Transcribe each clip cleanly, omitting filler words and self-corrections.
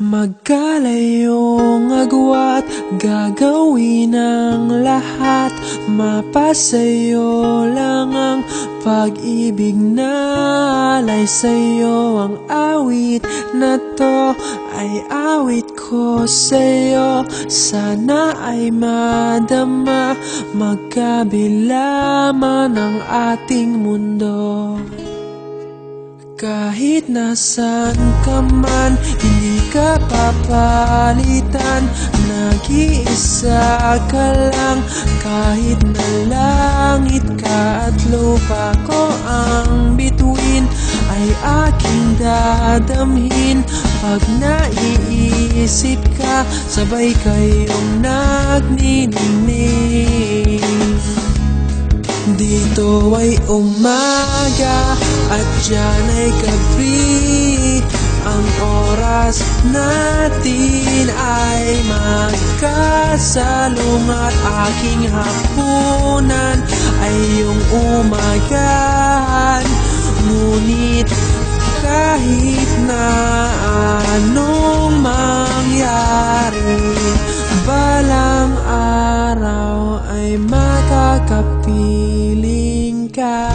Magkalayong agwat, gagawin ang lahat. Mapasayo lang ang pag-ibig na alay sa'yo. Ang awit na to ay awit ko sa'yo. Sana ay madama, magkabila man ang ating mundo. Kahit nasaan ka man, hindi ka papalitan. Nag-iisa ka lang, kahit na langit ka at lupa ko ang bituin, ay aking dadamhin. Pag naiisip ka, sabay kayong nagniningning. Dito ay umaga at diyan ay gabi. Ang oras natin ay magkasalungat. Aking hapunan ay iyong umagahan. Ngunit kahit na anong mangyari, balang araw ay makakapiling ka.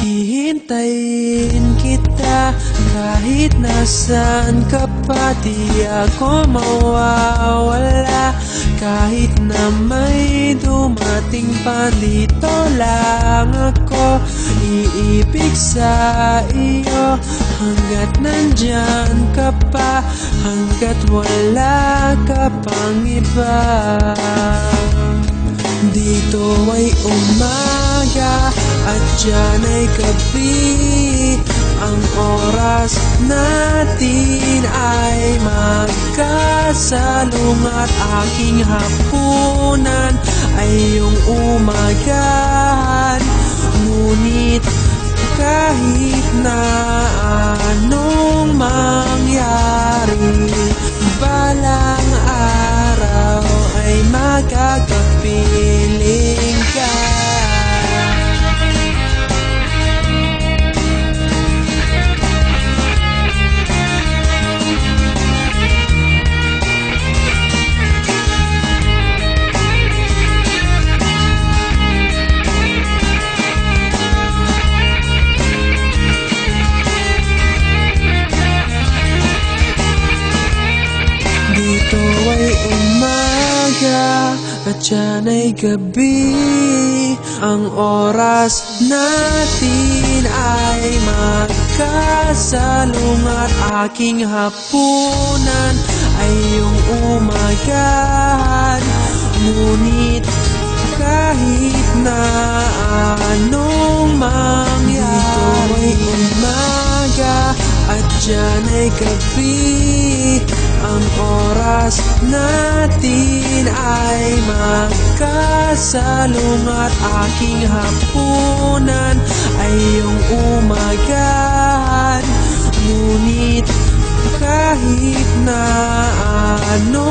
Hihintayin kita kahit nasaan ka pa. Di ako mawawala kahit na may dumating pa. Dito lang ako iibig sa iyo hanggat nandyan ka pa, hanggat wala ka pang iba. Dito ay umaga at diyan ay gabi. Ang oras natin ay magkasalungat. Aking hapunan ay iyong umagahan. Ngunit kahit na anong mangyari, balang araw ay magkakapiling ka. Dito ay umaga at diyan ay gabi. Ang oras natin ay magkasalungat. Aking hapunan ay iyong umagahan. Ngunit kahit na anong mangyari, dito ay umaga at diyan ay gabi. Ang oras natin ay magkasalungat. Aking hapunan ay iyong umagahan. Ngunit kahit na ano